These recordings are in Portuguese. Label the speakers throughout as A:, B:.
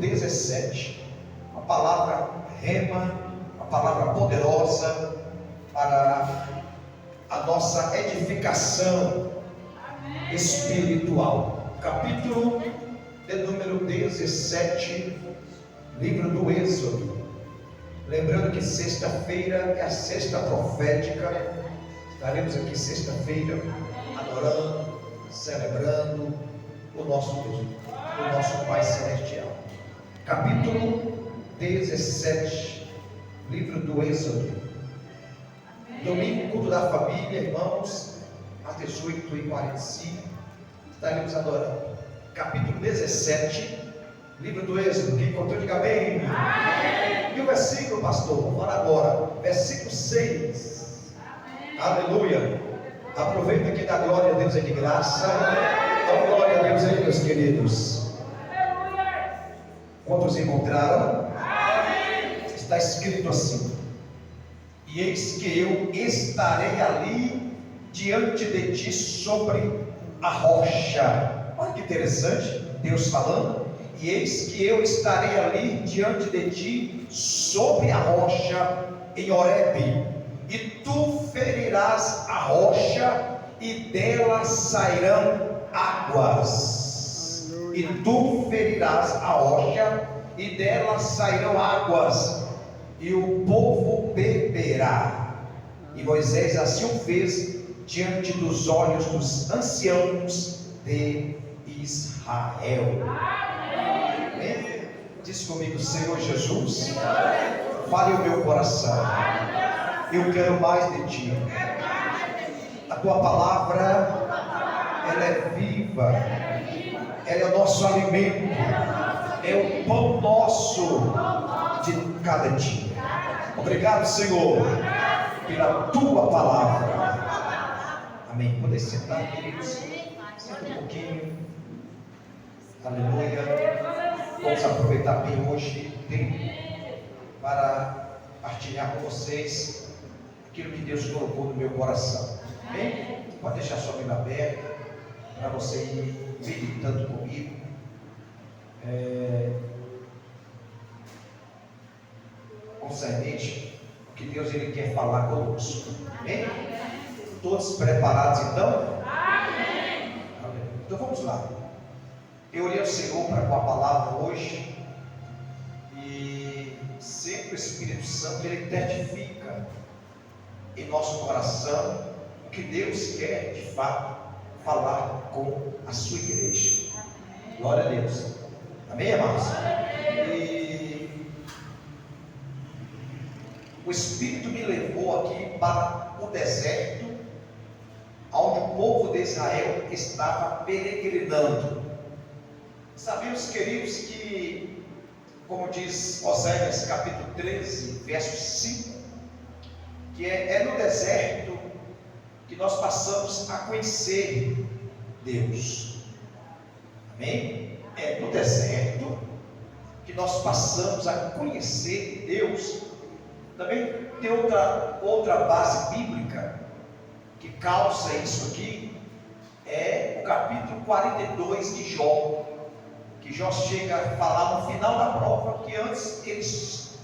A: 17, a palavra rema, a palavra poderosa para a nossa edificação espiritual. Capítulo de número 17, livro do Êxodo. Lembrando que sexta-feira é a sexta profética. Estaremos aqui sexta-feira adorando, celebrando o nosso Deus, o nosso Pai Celestial. Capítulo 17, livro do Êxodo. Domingo, culto da família, irmãos, às 18h45, estaremos adorando. Capítulo 17, livro do Êxodo. Quem encontrou, diga amém. E o versículo, pastor, vamos falar agora, versículo 6. Aleluia. Aproveita que dá glória a Deus aí de graça. Dá glória a Deus aí, meus queridos. Quantos encontraram? Está escrito assim: e eis que eu estarei ali diante de ti sobre a rocha. Olha que interessante, Deus falando. E eis que eu estarei ali diante de ti sobre a rocha em Horebe, e tu ferirás a rocha e dela sairão águas. E tu ferirás a rocha e dela sairão águas, e o povo beberá. E Moisés assim o fez diante dos olhos dos anciãos de Israel. Amém? Diz comigo: Senhor Jesus, fale o meu coração. Eu quero mais de ti. A tua palavra, ela é viva, ela é o nosso alimento, é o pão nosso de cada dia. Obrigado, Senhor, pela tua palavra. Amém. Podem sentar, queridos. Senta um pouquinho. Aleluia. Vamos aproveitar bem hoje o tempo para partilhar com vocês aquilo que Deus colocou no meu coração. Amém? Pode deixar sua Bíblia aberta para você ir meditando comigo. Concernente o que Deus ele quer falar conosco. Amém? Todos preparados então? Amém. Então vamos lá. Eu orei ao Senhor para com a palavra hoje, e sempre o Espírito Santo ele testifica em nosso coração o que Deus quer de fato falar com a sua igreja. Glória a Deus. Amém, amados? E o Espírito me levou aqui para o deserto, onde o povo de Israel estava peregrinando. Sabemos, queridos, que, como diz Oséias capítulo 13, verso 5, que é no deserto que nós passamos a conhecer Deus. Amém? É no deserto que nós passamos a conhecer Deus. Também tem outra base bíblica que causa isso aqui, é o capítulo 42 de Jó, que Jó chega a falar no final da prova que antes eles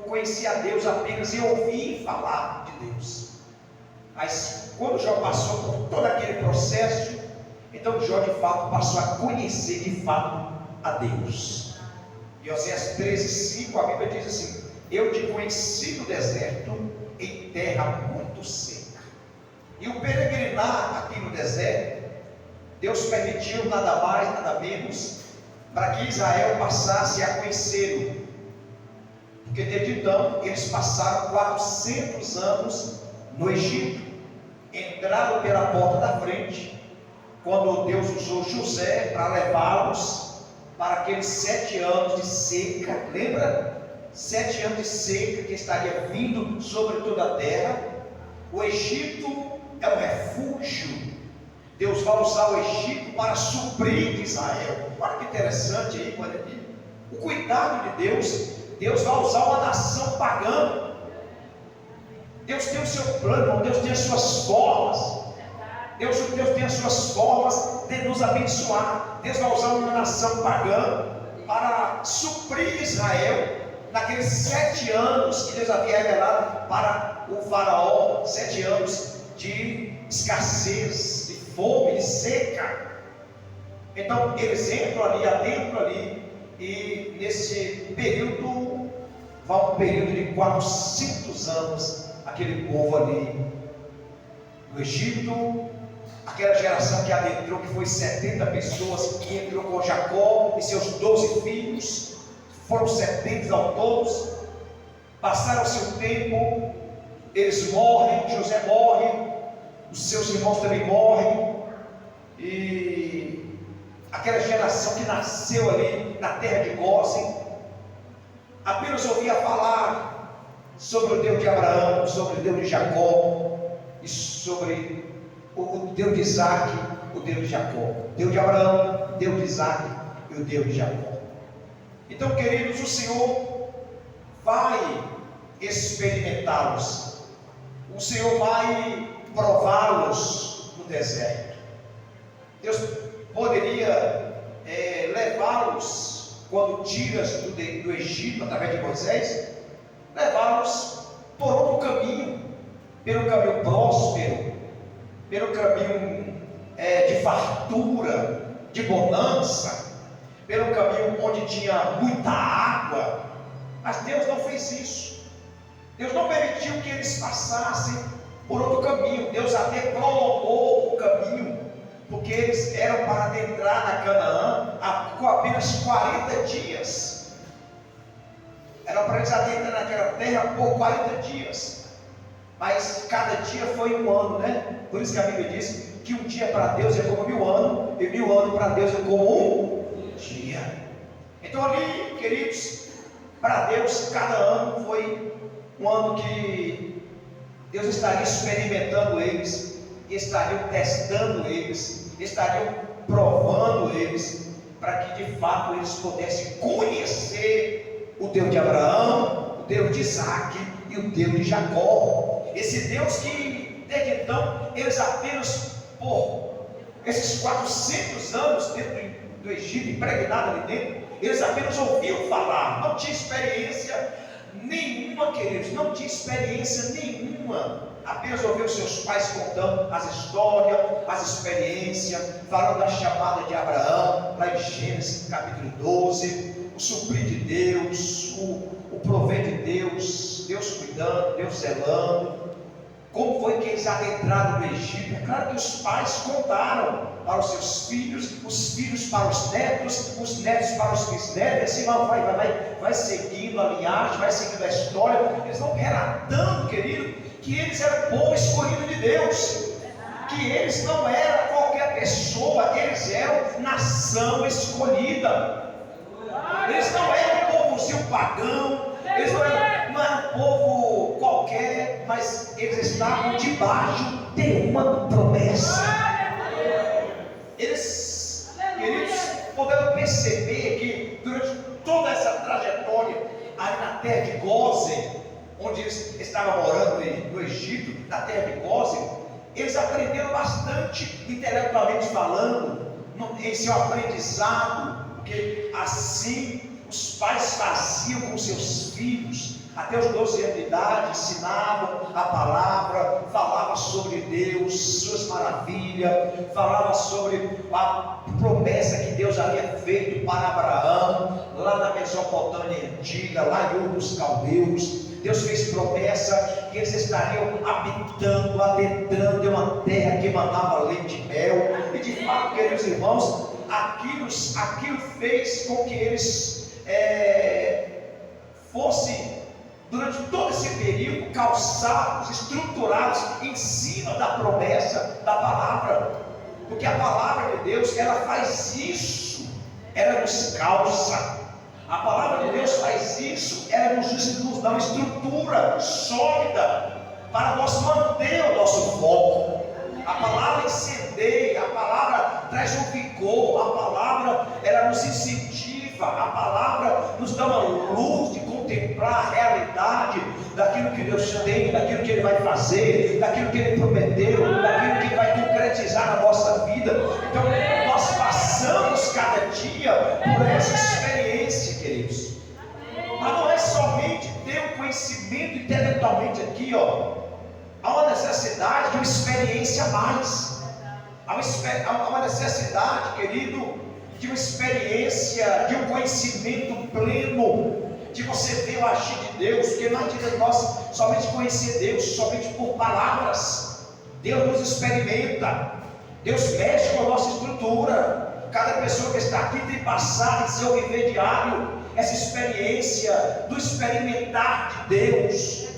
A: conheciam a Deus apenas em ouvir falar de Deus. Mas quando Jó passou por todo aquele processo, então Jó de fato passou a conhecer de fato a Deus. Em Oséias 13:5 a Bíblia diz assim: eu te conheci no deserto, em terra muito seca. E o peregrinar aqui no deserto, Deus permitiu nada mais, nada menos, para que Israel passasse a conhecê-lo. Porque desde então eles passaram 400 anos no Egito, entraram pela porta da frente, quando Deus usou José para levá-los para aqueles 7 anos de seca. Lembra? 7 anos de seca que estaria vindo sobre toda a terra. O Egito é um refúgio. Deus vai usar o Egito para suprir Israel. Olha que interessante aí, o cuidado de Deus. Deus vai usar uma nação pagã. Deus tem o seu plano, Deus tem as suas formas. Deus tem as suas formas de nos abençoar. Deus vai usar uma nação pagã para suprir Israel naqueles 7 anos que Deus havia revelado para o faraó, 7 anos de escassez, de fome, de seca. Então eles entram ali, adentro ali, e nesse período, vai um período de 400 anos, aquele povo ali no Egito, aquela geração que adentrou, que foi 70 pessoas, que entrou com Jacó e seus 12 filhos, foram 70 ao todos, passaram seu tempo, eles morrem, José morre, os seus irmãos também morrem, e aquela geração que nasceu ali na terra de Gósen, apenas ouvia falar sobre o Deus de Abraão, sobre o Deus de Jacó, e sobre o Deus de Isaac, o Deus de Jacó, Deus de Abraão, Deus de Isaac e o Deus de Jacó. Então, queridos, o Senhor vai experimentá-los, o Senhor vai prová-los no deserto. Deus poderia levá-los, quando tiras do Egito, através de Moisés, levá-los por outro caminho, pelo caminho próspero, pelo caminho de fartura, de bonança, pelo caminho onde tinha muita água. Mas Deus não fez isso. Deus não permitiu que eles passassem por outro caminho. Deus até prolongou o caminho, porque eles eram para adentrar na Canaã com apenas 40 dias. Era para eles adentrar naquela terra por 40 dias. Mas cada dia foi um ano, né? Por isso que a Bíblia diz que um dia para Deus é como 1000 anos, e 1000 anos para Deus é como um dia. Então ali, queridos, para Deus cada ano foi um ano que Deus estaria experimentando eles, estariam testando eles, estariam provando eles, para que de fato eles pudessem conhecer o Deus de Abraão, o Deus de Isaac e o Deus de Jacó. Esse Deus que desde então eles apenas por esses 400 anos dentro do Egito, impregnado ali dentro, eles apenas ouviam falar, não tinha experiência nenhuma, queridos, não tinha experiência nenhuma, apenas ouviam seus pais contando as histórias, as experiências, falando da chamada de Abraão, lá em Gênesis capítulo 12, o suprir de Deus, o prover de Deus, Deus cuidando, Deus zelando. Como foi que eles adentraram no Egito? É claro que os pais contaram para os seus filhos, os filhos para os netos para os bisnetos, assim vai seguindo a linhagem, vai seguindo a história. Eles vão relatando, querido, que eles eram o povo escolhido de Deus, que eles não eram qualquer pessoa, eles eram nação escolhida. Eles não eram um povozinho pagão, eles não eram um povo qualquer, mas eles estavam debaixo de uma promessa. Eles, queridos, podemos perceber que durante toda essa trajetória ali na terra de Gósen, onde eles estavam morando no Egito, na terra de Gósen, eles aprenderam bastante, intelectualmente falando, em seu aprendizado, porque assim os pais faziam com seus filhos. Até os 12 anos de idade, ensinavam a palavra, falavam sobre Deus, suas maravilhas, falavam sobre a promessa que Deus havia feito para Abraão, lá na Mesopotâmia antiga, lá em Ur dos Caldeus. Deus fez promessa que eles estariam habitando, adentrando em uma terra que mandava leite e mel, e de fato, queridos irmãos, aquilo fez com que eles fossem, durante todo esse período, calçados, estruturados em cima da promessa da palavra, porque a palavra de Deus, ela faz isso, ela nos calça. A palavra de Deus faz isso, ela nos dá uma estrutura sólida para nós manter o nosso foco. A palavra incendeia, a palavra traz um vigor, a palavra ela nos incentiva, a palavra nos dá uma luz de contemplar a realidade daquilo que Deus tem, daquilo que Ele vai fazer, daquilo que Ele prometeu, daquilo que Ele vai concretizar na nossa vida. Então nós passamos cada dia por essa experiência, queridos. conhecimento intelectualmente aqui, há uma necessidade de uma experiência a mais. Há uma necessidade, querido, de uma experiência, de um conhecimento pleno, de você ver o agir de Deus, porque não adianta nós somente conhecer Deus, somente por palavras. Deus nos experimenta, Deus mexe com a nossa estrutura. Cada pessoa que está aqui tem passado em seu viver diário essa experiência do experimentar de Deus,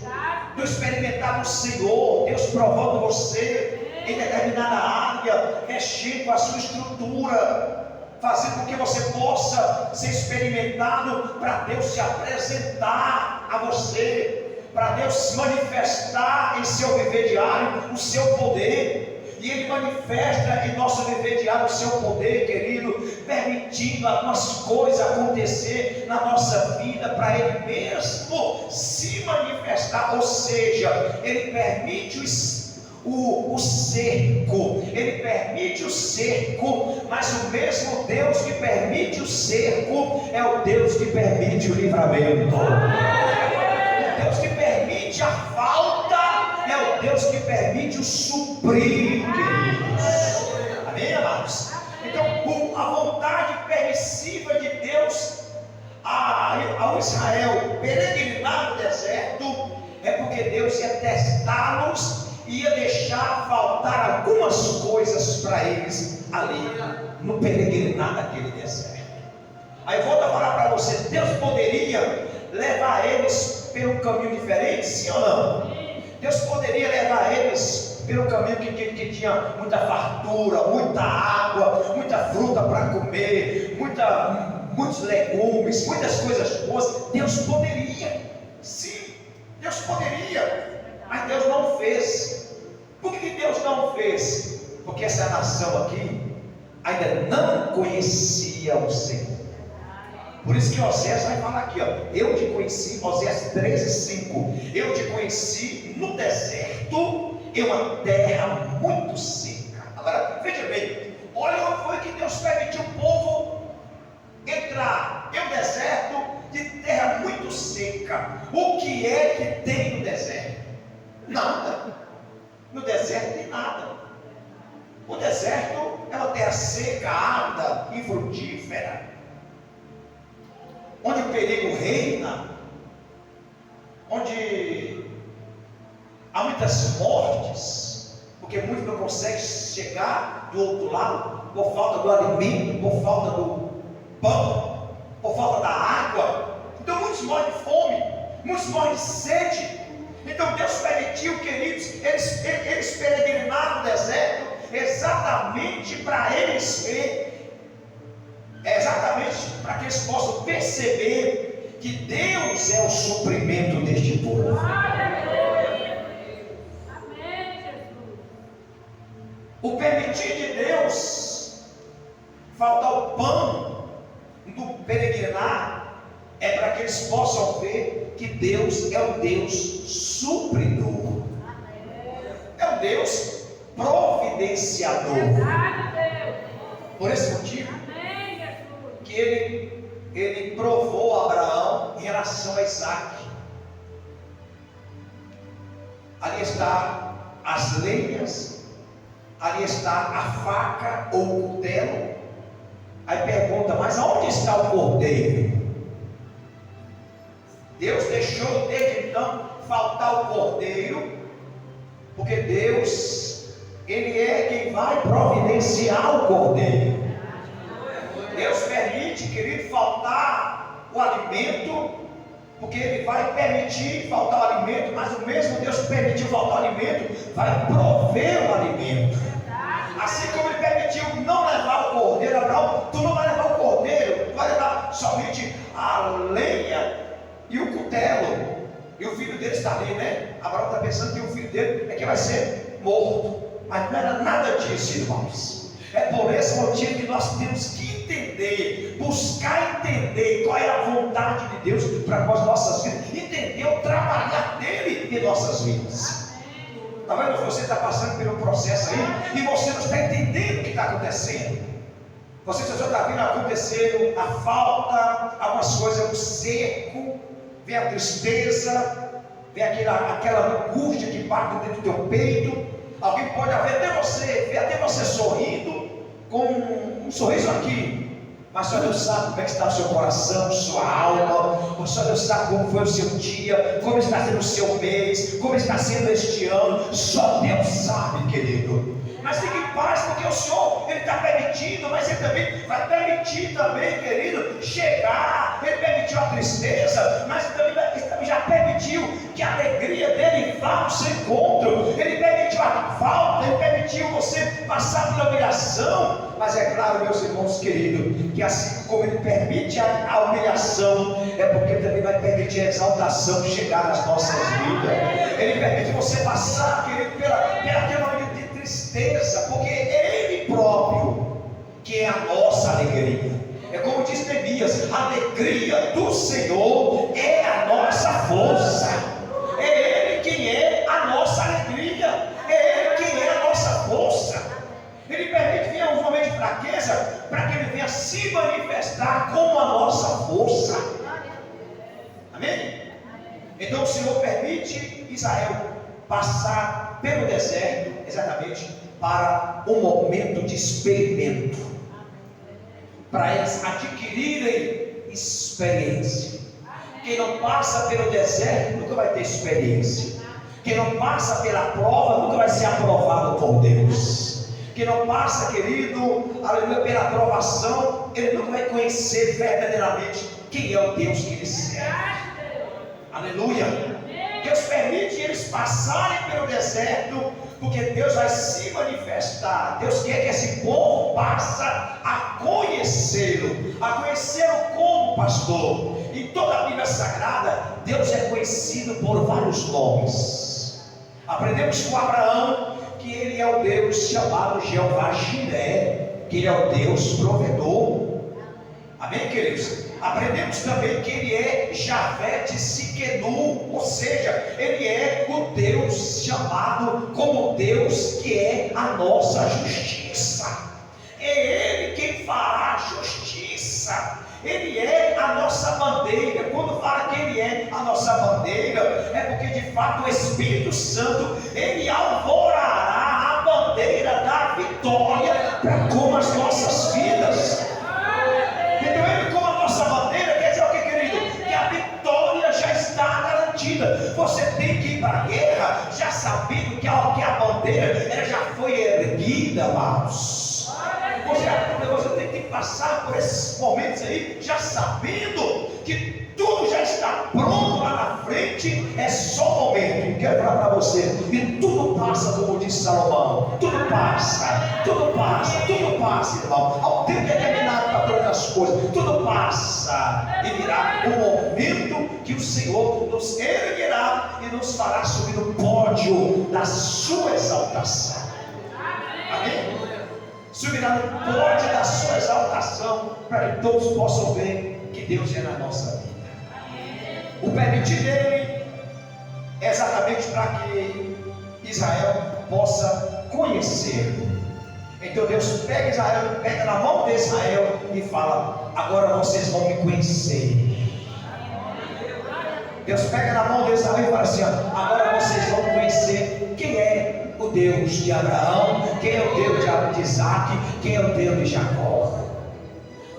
A: do experimentar do Senhor, Deus provando você em determinada área, mexendo com a sua estrutura, fazendo com que você possa ser experimentado para Deus se apresentar a você, para Deus se manifestar em seu viver diário o seu poder. E Ele manifesta em nosso viver diário o seu poder, querido, permitindo algumas coisas acontecer na nossa vida para Ele mesmo se manifestar. Ou seja, Ele permite o cerco, Ele permite o cerco, mas o mesmo Deus que permite o cerco é o Deus que permite o livramento. O Deus que permite a falta é o Deus que permite o suprir, queridos. Amém, amados? Então, a vontade permissiva de Deus ao Israel peregrinar no deserto é porque Deus ia testá-los e ia deixar faltar algumas coisas para eles ali no peregrinar daquele deserto. Aí eu volto a falar para você, Deus poderia levar eles pelo caminho diferente, sim ou não? Deus poderia levar eles pelo caminho que tinha muita fartura, muita água, muita fruta para comer, muitos legumes, muitas coisas boas. Deus poderia, sim, Deus poderia, mas Deus não fez. Por que Deus não fez? Porque essa nação aqui ainda não conhecia o Senhor. Por isso que Oséias vai falar aqui, eu te conheci, Oséias 13:5, eu te conheci no deserto, em uma terra muito seca. Agora, veja bem, olha onde foi que Deus permitiu o povo entrar em um deserto de terra muito seca. O que é que tem no deserto? Nada. No deserto tem nada. O deserto é uma terra seca, árida, infrutífera, onde o perigo reina, onde há muitas mortes, porque muitos não conseguem chegar do outro lado por falta do alimento, por falta do pão, por falta da água. Então muitos morrem de fome, muitos morrem de sede. Então Deus permitiu, queridos, eles peregrinaram no deserto exatamente para eles ver, exatamente para que eles possam perceber que Deus é o suprimento deste povo. O permitir de Deus faltar o pão do peregrinar é para que eles possam ver que Deus é o Deus supridor, é o Deus providenciador. Por esse motivo que ele provou Abraão em relação a Isaac. Ali está as lenhas, ali está a faca ou o cutelo. Aí pergunta, mas aonde está o cordeiro? Deus deixou desde então faltar o cordeiro, porque Deus, Ele é quem vai providenciar o cordeiro. Deus permite, querido, faltar o alimento, porque Ele vai permitir faltar o alimento, mas o mesmo Deus que permitiu faltar o alimento, vai prover o alimento. Assim como Ele permitiu não levar o cordeiro, Abraão, tu não vai levar o cordeiro, tu vai levar somente a lenha e o cutelo, e o filho dele está ali, né? Abraão está pensando que o filho dele é que vai ser morto, mas não era nada disso, irmãos. É por esse motivo que nós temos que entender, buscar entender qual é a vontade de Deus para com as nossas vidas, entender o trabalhar dele em nossas vidas. Está vendo? Você está passando pelo processo aí e você não está entendendo o que está acontecendo. Você só está vendo acontecendo a falta, algumas coisas, o seco, vem a tristeza, vê aquela angústia que bate dentro do teu peito. Alguém pode ver até você sorrindo, com um sorriso aqui, mas só Deus sabe como é que está o seu coração, sua alma. Só Deus sabe como foi o seu dia, como está sendo o seu mês, como está sendo este ano. Só Deus sabe, querido. Mas fique em paz, porque o Senhor, Ele está permitindo, mas Ele também vai permitir também, querido, chegar. Ele permitiu a tristeza, mas Ele também já permitiu que a alegria dele vá ao seu encontro. Ele permitiu a falta, Ele permitiu você passar pela humilhação. Mas é claro, meus irmãos queridos, que assim como Ele permite a humilhação, é porque Ele também vai permitir a exaltação chegar nas nossas vidas. Ele permite você passar, querido, pela momento de tristeza, porque é Ele próprio que é a nossa alegria. É como diz Neemias: a alegria do Senhor é a nossa força. É Ele quem é a nossa alegria, é Ele quem é a nossa força. Ele permite vir um momento de fraqueza para que Ele venha se manifestar como a nossa força. Amém? Então o Senhor permite Israel passar pelo deserto, exatamente para um momento de experimento, para eles adquirirem experiência. Quem não passa pelo deserto nunca vai ter experiência. Quem não passa pela prova nunca vai ser aprovado por Deus. Quem não passa, querido, aleluia, pela aprovação, ele nunca vai conhecer verdadeiramente quem é o Deus que ele serve. Aleluia. Deus permite eles passarem pelo deserto, porque Deus vai se manifestar. Deus quer que esse povo passe a conhecê-lo como pastor. Em toda a Bíblia Sagrada, Deus é conhecido por vários nomes. Aprendemos com Abraão que ele é o Deus chamado Jeová Jiré, que ele é o Deus provedor. Amém, queridos? Aprendemos também que ele é Javé de Siquenu, ou seja, ele é o Deus chamado como Deus que é a nossa justiça. É Ele quem fará justiça. Ele é a nossa bandeira. Quando fala que Ele é a nossa bandeira, é porque de fato o Espírito Santo, Ele alvorará a bandeira da vitória para com as nossas vidas. Então Ele como a nossa bandeira quer dizer o que, querido? Que a vitória já está garantida. Você tem que ir para a guerra já sabendo que a bandeira ela já foi erguida, amados. Você tem que passar por esses momentos aí, já sabendo que tudo já está pronto lá na frente. É só um momento. Quero falar para você, e tudo passa, como disse Salomão. Tudo passa, irmão. Há um tempo determinado para todas as coisas. Tudo passa, e virá um momento que o Senhor nos erguerá e nos fará subir no pódio da sua exaltação. Amém? Subirá no pódio da sua exaltação, para que todos possam ver que Deus é na nossa vida. O permitir dele é exatamente para que Israel possa conhecê-lo. Então Deus pega Israel, pega na mão de Israel e fala: agora vocês vão me conhecer. Deus pega na mão de Israel e fala assim: agora vocês vão conhecer quem é o Deus de Abraão, quem é o Deus de Isaac, quem é o Deus de Jacó.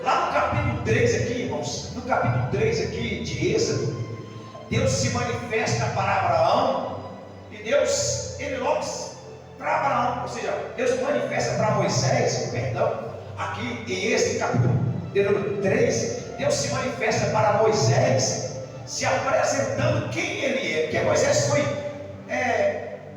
A: Lá no capítulo 3 aqui, irmãos, no capítulo 3 aqui de Êxodo, Deus se manifesta para Abraão, e Deus, ele logo para Abraão, ou seja, Deus manifesta para Moisés, perdão, aqui em esse capítulo de número 3, Deus se manifesta para Moisés, se apresentando quem ele é, porque Moisés foi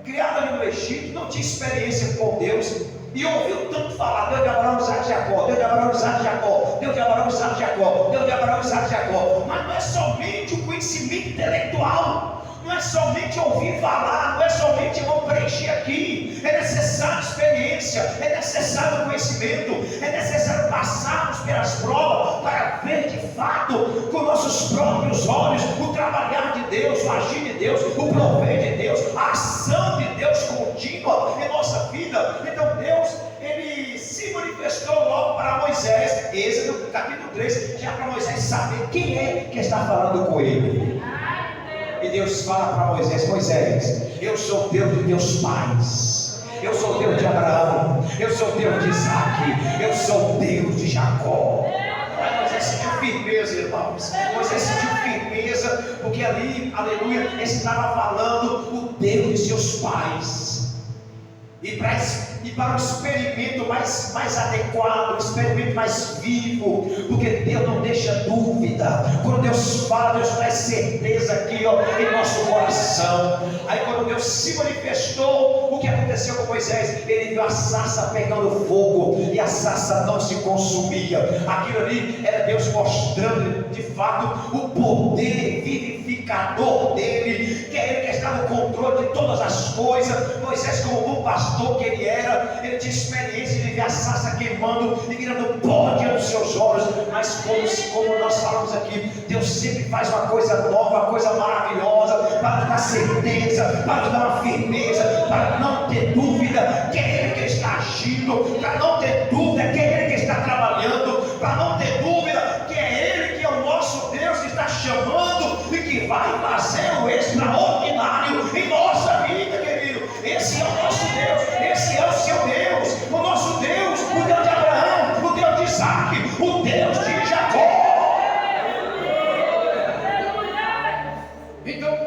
A: criado ali no Egito, não tinha experiência com Deus, e ouviu tanto falar: Deus de Abraão, Isaac e Jacó, Deus de Abraão, Isaac e Jacó, Deus de Abraão, Isaac e Jacó, Deus de Abraão, Isaac e Jacó. Mas não é somente o conhecimento intelectual, não é somente ouvir falar, não é somente irmão preencher aqui. É necessário experiência, é necessário conhecimento, é necessário passarmos pelas provas para ver de fato com nossos próprios olhos o trabalhar de Deus, o agir de Deus, o prover de Deus, a ação de Deus contínua em nossa vida. Então Deus, ele se manifestou logo para Moisés, Êxodo capítulo 3, já para Moisés saber quem é que está falando com ele. E Deus fala para Moisés: Moisés, eu sou Deus de teus pais, eu sou Deus de Abraão, eu sou Deus de Isaac, eu sou Deus de Jacó. Moisés sentiu firmeza, irmãos. Moisés sentiu firmeza, porque ali, aleluia, ele estava falando o Deus de seus pais. E para um experimento mais adequado, um experimento mais vivo, porque Deus não deixa dúvida. Quando Deus fala, Deus traz certeza aqui, ó, em nosso coração. Aí quando Deus se manifestou, o que aconteceu com Moisés? Ele viu a sarça pegando fogo, e a sarça não se consumia. Aquilo ali era Deus mostrando de fato o poder vivificador dele, que é ele que está no controle de todas as coisas. Moisés, como bom pastor que ele era, ele tinha experiência de ver a sarça queimando e virando pó diante dos seus olhos. Mas como nós falamos aqui, Deus sempre faz uma coisa nova, uma coisa maravilhosa, para nos dar certeza, para nos dar uma firmeza, para não ter dúvida que é ele que está agindo, para não ter dúvida que é ele que está trabalhando, para não ter dúvida que é ele que é o nosso Deus que está chamando e que vai fazer o extraordinário em nossa vida, querido. Esse é o nosso Deus, esse é o seu Deus, o nosso Deus, o Deus de Abraão, o Deus de Isaac, o Deus de Jacó. Então,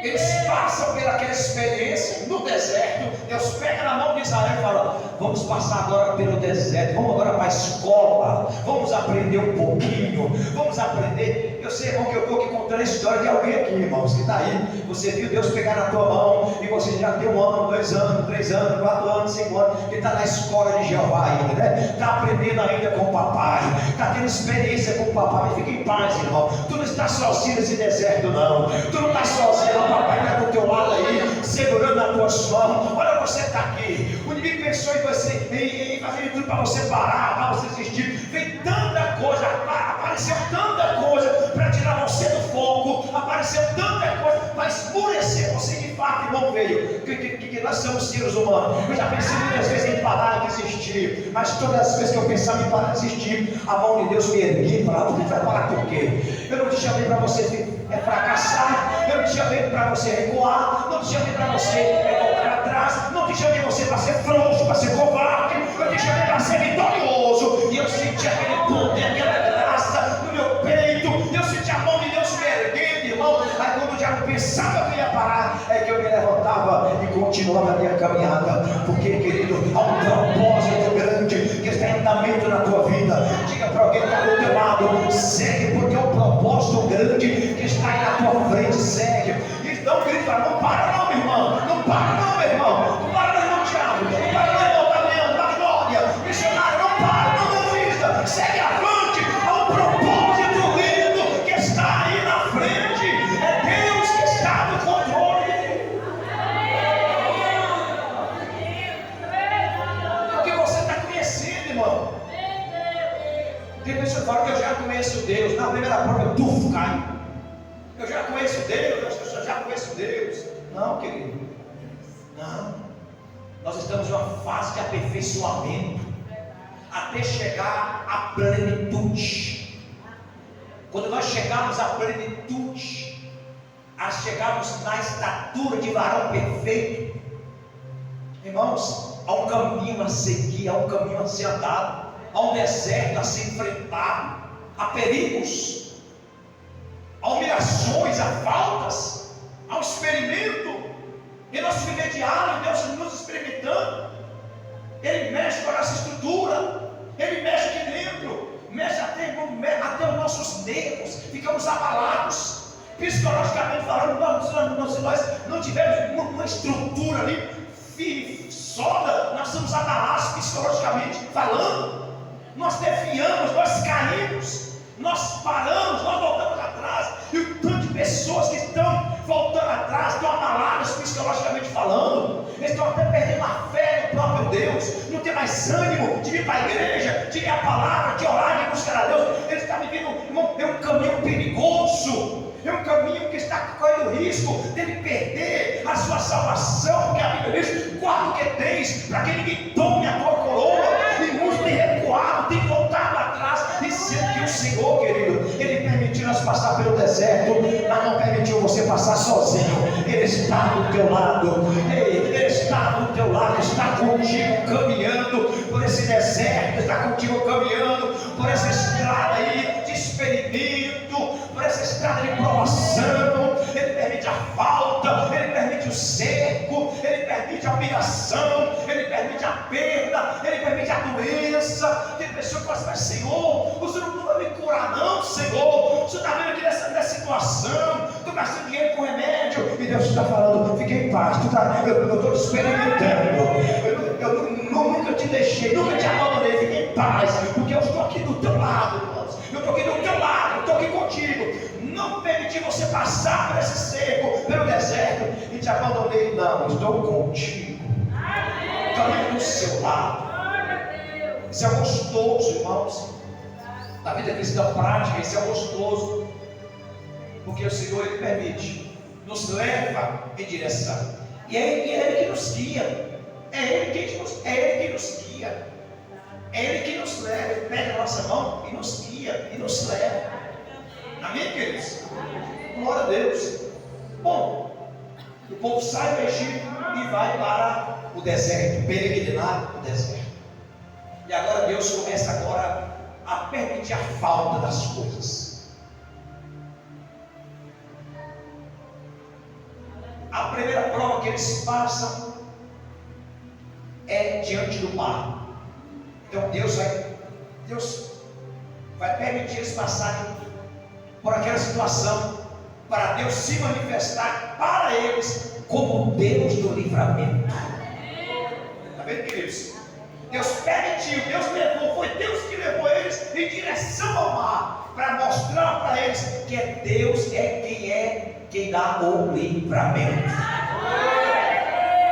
A: eles passam pelaquela experiência no deserto. Deus pega na mão de Israel e fala: vamos passar agora pelo deserto, vamos agora para a escola, vamos aprender um pouquinho, vamos aprender. Eu sei, irmão, que eu estou aqui contando a história de alguém aqui, irmãos, que está aí. Você viu Deus pegar na tua mão e você já tem 1 ano, 2 anos, 3 anos, 4 anos, 5 anos, que está na escola de Jeová ainda, né? Está aprendendo ainda com o papai, está tendo experiência com o papai. Fica em paz, irmão. Tu não está sozinho nesse deserto, não. Tu não está sozinho, o papai está do teu lado aí, segurando nas tuas mãos. Olha, você está aqui. O inimigo pensou em você, em fazer tudo para você parar, para você desistir. Vem tanta coisa, apareceu tanta coisa para tirar você do foco, apareceu tanta coisa para esmurecer você. De fato, irmão, veio que nós somos seres humanos. Eu já pensei muitas vezes em parar de desistir, mas todas as vezes que eu pensava em parar de desistir, a mão de Deus me erguia e falava: você vai parar por quê? Eu não te chamei para você fracassar, eu não te chamei para você recuar, não te chamei para você voltar atrás, não te chamei você para ser frouxo, para ser covarde, eu te chamei para ser vitorioso. E eu senti aquele poder, aquela graça no meu peito, eu senti a mão de Deus me erguendo, irmão. Aí quando eu já pensava que ia parar, é que eu me levantava e continuava a minha caminhada, porque, querido, há um propósito grande que está em andamento na tua vida. Diga para alguém que está do teu lado: segue, porque é um propósito grande que está aí na tua frente. Segue. Então, querido, não para não, meu irmão, não para não, meu irmão, não para não, irmão Thiago, não para não, irmão Damiano, da glória, missionário, não para não, desista, segue avante. Há um propósito lindo que está aí na frente. É Deus que está no controle. O que você está conhecendo, irmão? Tem pessoas que falam que eu já conheço Deus. Na primeira prova eu cai. Eu já conheço Deus, as pessoas já conhecem Deus. Não, querido, não. Nós estamos em uma fase de aperfeiçoamento até chegar à plenitude. Quando nós chegarmos à plenitude, a chegarmos na estatura de varão perfeito, irmãos, há um caminho a seguir, há um caminho a ser andado, há um deserto a ser enfrentado, há perigos, há humilhações, há faltas, há um experimento. E nosso viver diário, Deus nos experimentando. Ele mexe com a nossa estrutura, Ele mexe aqui dentro, mexe até os nossos nervos, ficamos abalados, psicologicamente falando. Se nós não tivermos uma estrutura ali firme, sólida, nós estamos abalados psicologicamente falando. Nós defiamos, nós caímos, nós paramos, nós voltamos atrás. E o tanto de pessoas que estão voltando atrás, estão abaladas psicologicamente falando, eles estão até perdendo a fé no próprio Deus, não tem mais ânimo de vir para a igreja, de ler a palavra, de orar, de buscar a Deus. Eles estão vivendo um caminho perigoso, é um caminho que está correndo o risco dele perder a sua salvação, porque a Bíblia diz: guarda o que tens, para que ninguém tome a tua coroa. E muitos têm recuado, têm voltado atrás, e sendo que o Senhor, querido, Ele permitiu nós passar pelo deserto, mas não permitiu você passar sozinho. Ele está do teu lado, Ele está do teu lado, está contigo caminhando por esse deserto, está contigo caminhando por essa estrada aí de experimento, por essa estrada de provação. Ele permite a falta, Ele permite o seco, Ele permite a humilhação, Ele permite a perda, Ele permite a doença. Tem pessoa que fala assim: mas Senhor, o Senhor não vai me curar não, Senhor, o Senhor está vendo aqui nessa situação, estou gastando dinheiro com remédio, e Deus está falando: fique em paz, eu estou te experimentando, eu nunca te deixei, nunca te abandonei, fique em paz, porque eu estou aqui do teu lado, irmãos, eu estou aqui do teu lado, eu estou aqui contigo. Não permiti você passar por esse seco, pelo deserto, e te abandonei, não, estou contigo, caminho do seu lado. Isso é gostoso, irmãos, na vida cristã prática. Isso é gostoso, porque o Senhor, Ele permite, nos leva em direção, e é Ele que nos guia, é Ele que nos guia, é Ele que nos leva. Ele pega a nossa mão e nos guia e nos leva. Amém, queridos? Glória a Deus. Bom, o povo sai do Egito e vai para o deserto, peregrinar no deserto. E agora Deus começa agora a permitir a falta das coisas. A primeira prova que eles passam é diante do mar. Então Deus vai permitir eles passarem por aquela situação, para Deus se manifestar para eles como Deus do livramento. Está vendo, queridos? Deus permitiu, Deus levou, foi Deus que levou eles em direção ao mar, para mostrar para eles que Deus quem dá o livramento.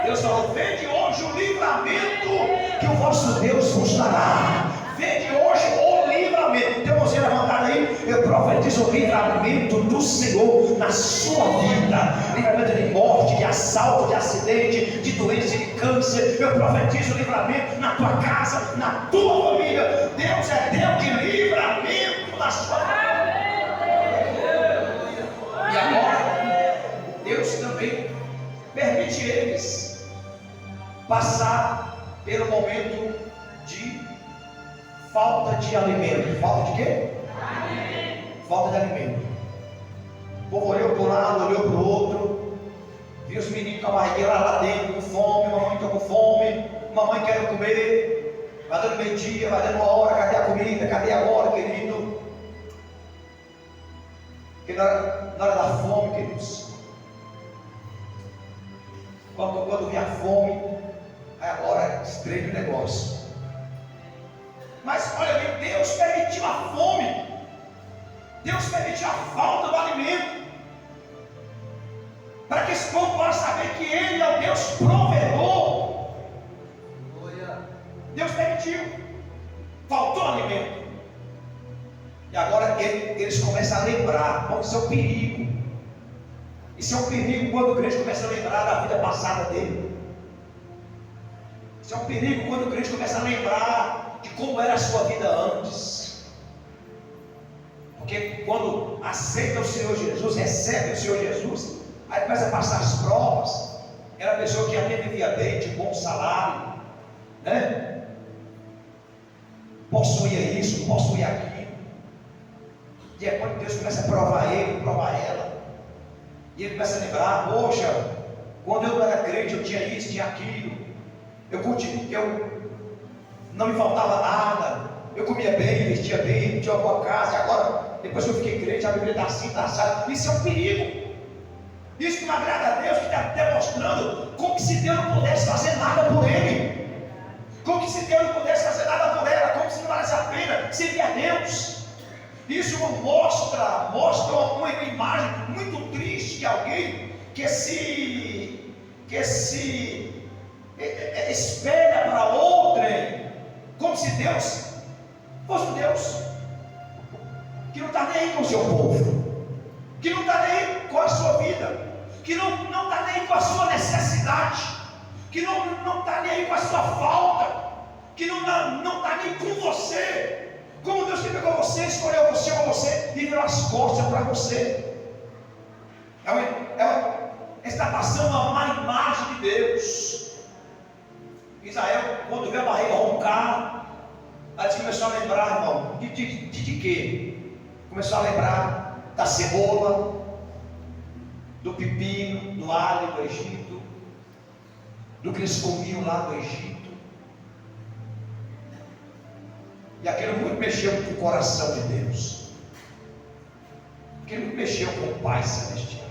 A: Deus falou: vede hoje o livramento que o vosso Deus vos dará. Vede hoje o livramento. Então você levantar aí, eu profetizo o livramento do Senhor na sua vida. Livramento de morte, de assalto, de acidente, de doença, de câncer. Eu profetizo o livramento na tua casa, na tua família. Deus é Deus de livramento na sua vida. E agora, Deus também permite eles passar pelo momento de falta de alimento. Falta de quê? Falta de alimento. O povo olhou para um lado, olhou para o outro, viu os meninos com a barriguinha lá dentro, com fome. Mamãe está com fome, mamãe quer comer. Vai dando meio-dia, vai dando uma hora. Cadê a comida? Cadê agora, querido? Porque na hora da fome, queridos, quando vem a fome, aí agora estreita o negócio. Mas olha bem, Deus permitiu a fome, Deus permitiu a falta do alimento, para que esse povo possa saber que Ele é o Deus provedor. Deus permitiu, faltou alimento, e agora eles começam a lembrar. Bom, isso é um perigo. Isso é um perigo quando o crente começa a lembrar da vida passada dele. Isso é um perigo quando o crente começa a lembrar de como era a sua vida antes. Porque quando aceita o Senhor Jesus, recebe o Senhor Jesus, aí começa a passar as provas. Era a pessoa que até vivia bem, de bom salário, né? Possuía isso, possuía aquilo. E depois Deus começa a provar ele, provar ela. E ele começa a lembrar: poxa, quando eu não era crente, eu tinha isso, tinha aquilo. Eu não me faltava nada. Eu comia bem, vestia bem, tinha uma boa casa. E agora, depois que eu fiquei crente, a Bíblia está assim, está assado. Isso é um perigo. Isso não agrada a Deus, que está até mostrando como que se Deus não pudesse fazer nada por ele. Como que se Deus não pudesse fazer nada por ela. Como se não valesse a pena servir a Deus. Isso mostra uma imagem muito triste de alguém que se espelha para outrem, como se Deus fosse um Deus que não está nem aí com o seu povo, que não está nem aí com a sua vida, que não está nem aí com a sua necessidade, que não está nem aí com a sua falta, que não está nem com você. Como Deus que pegou você, escolheu você com você e virou as costas para você. Está passando uma má imagem de Deus. Israel, quando vê a barriga roncar, aí começou a lembrar, irmão, de quê? Começou a lembrar da cebola, do pepino, do alho do Egito, do que eles comiam lá do Egito. E aquilo muito mexeu com o coração de Deus. Aquilo muito mexeu com o Pai Celestial.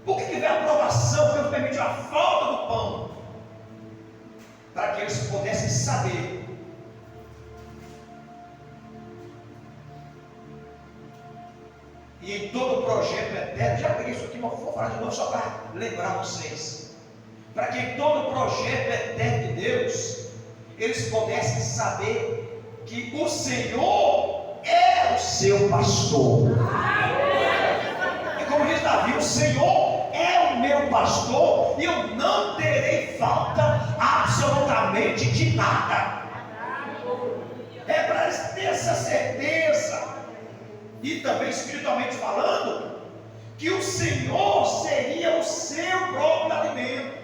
A: Por que veio a aprovação? Deus permitiu a falta do pão, para que eles pudessem saber e em todo o projeto eterno, já peguei isso aqui, mas vou falar de novo só para lembrar vocês, para que em todo o projeto eterno de Deus eles pudessem saber que o Senhor é o seu pastor. E como diz Davi, o Senhor é o meu pastor e eu não terei falta absolutamente de nada. É para eles terem essa certeza, e também espiritualmente falando, que o Senhor seria o seu próprio alimento.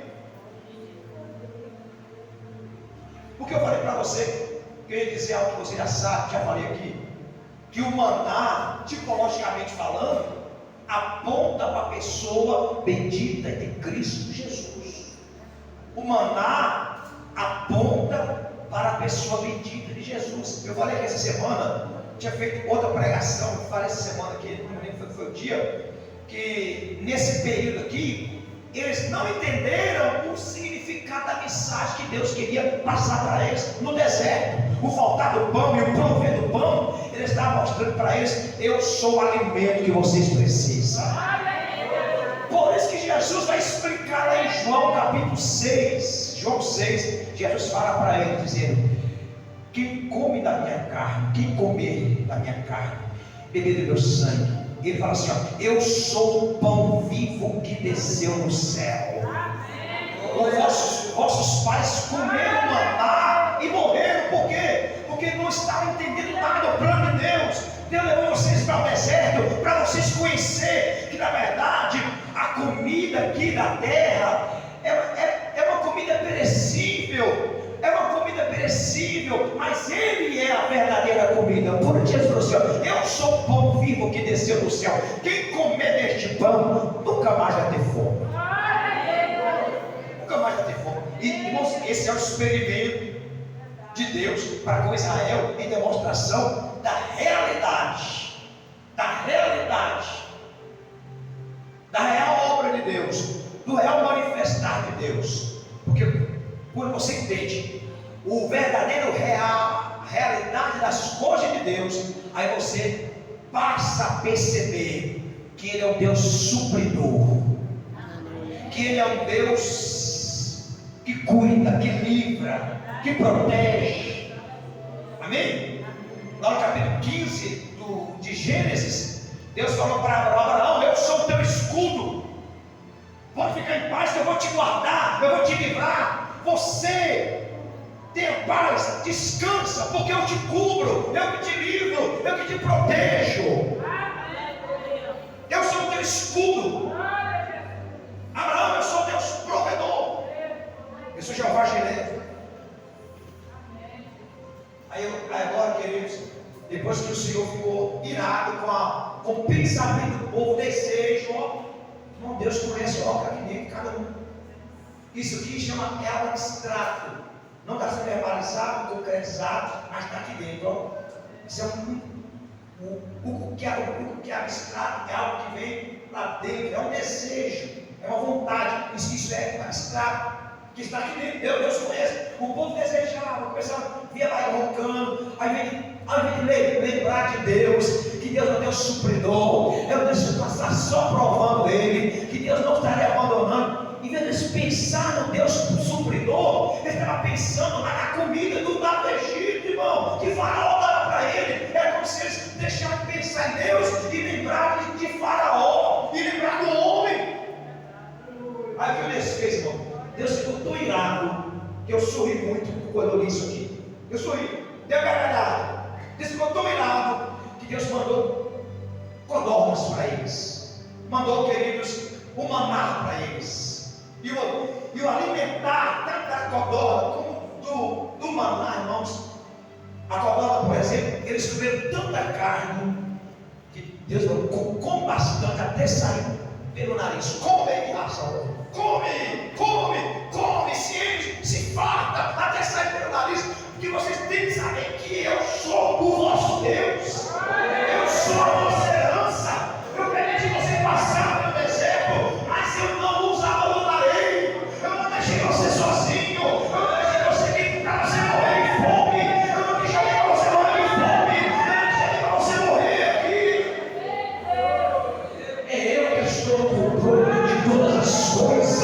A: Porque eu falei para você, queria dizer algo que você já sabe, já falei aqui, que o maná, tipologicamente falando, aponta para a pessoa bendita de Cristo Jesus. O maná aponta para a pessoa bendita de Jesus. Eu falei que essa semana tinha feito outra pregação, eu falei essa semana aqui, não lembro, foi o dia, que nesse período aqui, eles não entenderam o significado da mensagem que Deus queria passar para eles no deserto. O faltar do pão e o prover do pão, Ele estava mostrando para eles: eu sou o alimento que vocês precisam. Por isso que Jesus vai explicar lá em João capítulo 6, João 6, Jesus fala para ele dizendo: quem come da minha carne, quem comer da minha carne, beber do meu sangue, ele fala assim: ó, eu sou o pão vivo que desceu no céu. Os vossos pais comeram maná e morreram. Por quê? Porque não estavam entendendo nada do plano de Deus. Deus levou vocês para o deserto para vocês conhecerem que na verdade a comida aqui da terra é uma comida perecível. É uma comida perecível, mas Ele é a verdadeira comida. Por isso Jesus falou assim: eu sou o pão vivo que desceu do céu. Quem comer deste pão nunca mais vai ter fome. Nunca mais vai ter fome. E irmãos, esse é o experimento de Deus para com Israel, em demonstração da realidade, da real obra de Deus, do real manifestar de Deus. Porque quando você entende o verdadeiro realidade das coisas de Deus, aí você passa a perceber que Ele é um Deus supridor, que Ele é um Deus que cuida, que livra, que protege. Amém? Lá no capítulo 15 de Gênesis, Deus falou para Abraão: eu sou o teu escudo, pode ficar em paz que eu vou te guardar, eu vou te livrar. Você tenha paz, descansa, porque eu te cubro, eu que te livro, eu que te protejo. Eu sou o teu escudo. Abraão, eu sou o Deus provedor. Eu sou Jeová Jireh. Aí agora, queridos, depois que o Senhor ficou irado com o pensamento do povo, desejo, ó, Deus conhece o que nem cada um. Isso aqui é algo abstrato, não está sendo verbalizado, concretizado, mas está aqui dentro. Ó. Isso é o que é abstrato, é algo que vem lá dentro, é um desejo, é uma vontade. Isso é abstrato, que está aqui dentro. Deus conhece. O povo desejava, começava, via lá roncando, aí vem lembrar de Deus, que Deus é um Deus supridor, é um Deus que está só provando Ele, que Deus não estaria abandonando. Em vez de pensar no Deus supridor, ele estava pensando na comida do Egito, irmão, que Faraó dava para ele. Era como se eles deixaram de pensar em Deus e lembraram de Faraó e lembrar do homem. Aí o que Deus fez, irmão? Deus ficou tão irado que eu sorri muito quando eu li isso aqui. Eu sorri, deu gargalhada. codornas para eles, mandou, queridos, o maná para eles, e o alimentar tanto da codorna como do maná, irmãos. A codorna, por exemplo, eles comeram tanta carne que Deus falou, come bastante até sair pelo nariz. Come aí, raça, come, se enche, se farta até sair pelo nariz, porque vocês têm que saber que eu sou o vosso Deus, eu sou a vossa herança. Eu permiti você passar pelo deserto, mas eu não os abandonarei, eu não deixei você sozinho, eu não deixei você vir para você morrer de fome, eu não deixei para você morrer de fome, eu não deixei para você morrer aqui. É eu que estou no controle de todas as coisas.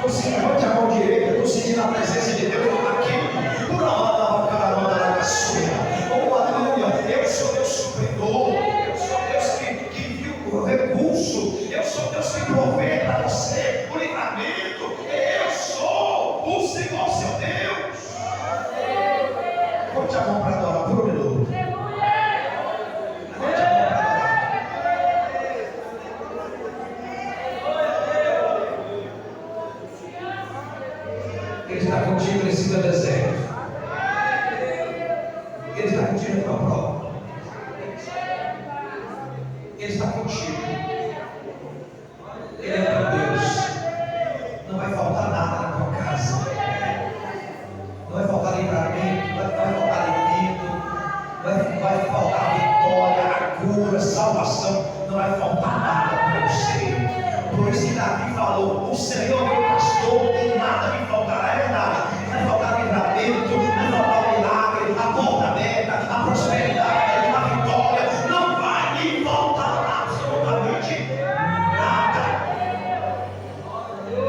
A: Você levante a mão direita, eu estou sentindo a presença de Deus aqui. Por amor da caçoeira. Oh, aleluia. Eu sou Deus supridor. Eu sou Deus que viu o recurso. Eu sou Deus que provê para você o livramento. Eu sou o Senhor, seu Deus. Levante a mão para adorar por um minuto. Levante a mão para adorar. Ele está contigo nesse teu deserto. Ele está contigo na tua prova. Ele está contigo. Ele é teu Deus. Não vai faltar nada na tua casa. Não vai faltar livramento. Não vai faltar alimento. Vai faltar vitória, a cura, salvação. Não vai faltar nada para você. Por isso que Davi falou: o Senhor é meu pastor, e nada me faltará. É verdade. Vai faltar livramento, vai faltar milagre, a porta aberta, a prosperidade, a vitória. Não vai me faltar absolutamente nada.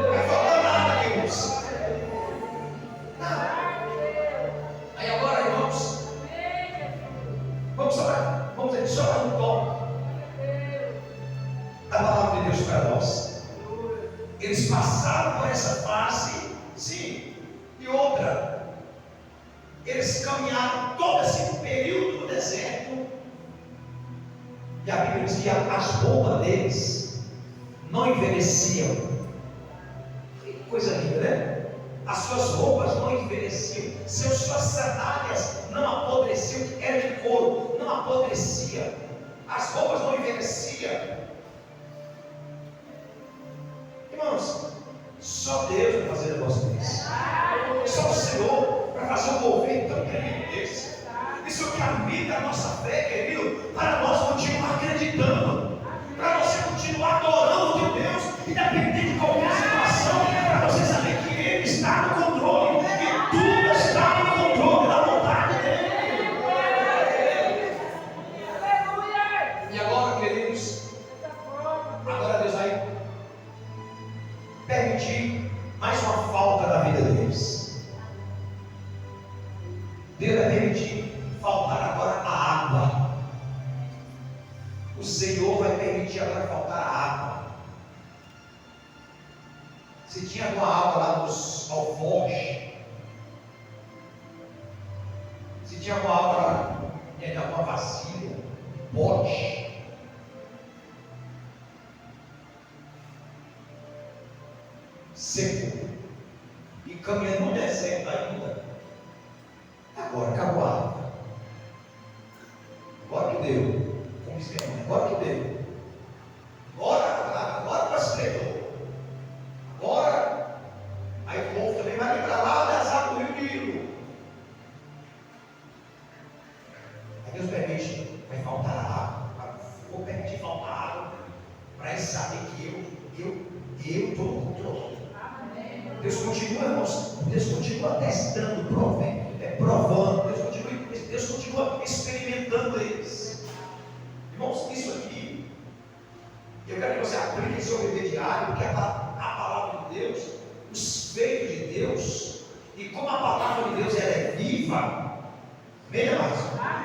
A: Vai faltar nada, queridos. Nada. Aí agora, irmãos, vamos orar. Vamos dizer, só mais um toque da palavra de Deus para nós. Eles passaram por essa fase, sim, e outra, eles caminharam todo esse período no deserto, e a Bíblia diz que as roupas deles não envelheciam. Que coisa linda, né? As suas roupas não envelheciam, suas sandálias não apodreciam, era de couro, não apodrecia, as roupas não envelheciam. Irmãos, só Deus vai fazer negócio desse. Só o Senhor vai fazer um mover tão tremendo desse. Isso que aumenta a nossa fé, querido, para nós continuar acreditando, para você continuar adorando o teu Deus, independente de qualquer situação, para você saber que Ele está no controle, e tudo está no controle da vontade dEle. E agora, queridos, agora Deus vai permitir mais uma falta na vida deles. Deus vai permitir faltar agora a água. O Senhor vai permitir agora faltar a água. Se tinha alguma água lá nos alforjes, se tinha alguma água lá em alguma vasilha, pote, seco, e caminhando no deserto ainda. Agora acabou a água. Agora que deu. Como diz minha mãe, agora que deu. Agora prosperou. Agora, aí o povo também vai lembrar lá das águas do Rio Nilo. Aí Deus permite, vai faltar água. Vou permitir faltar água para eles saberem que eu estou no controle. Deus continua, irmãos, Deus continua testando, provando, Deus continua experimentando eles. Irmãos, isso aqui, eu quero que você aplique em seu viver diário, porque a palavra de Deus, os feitos de Deus, e como a palavra de Deus ela é viva, veja mais,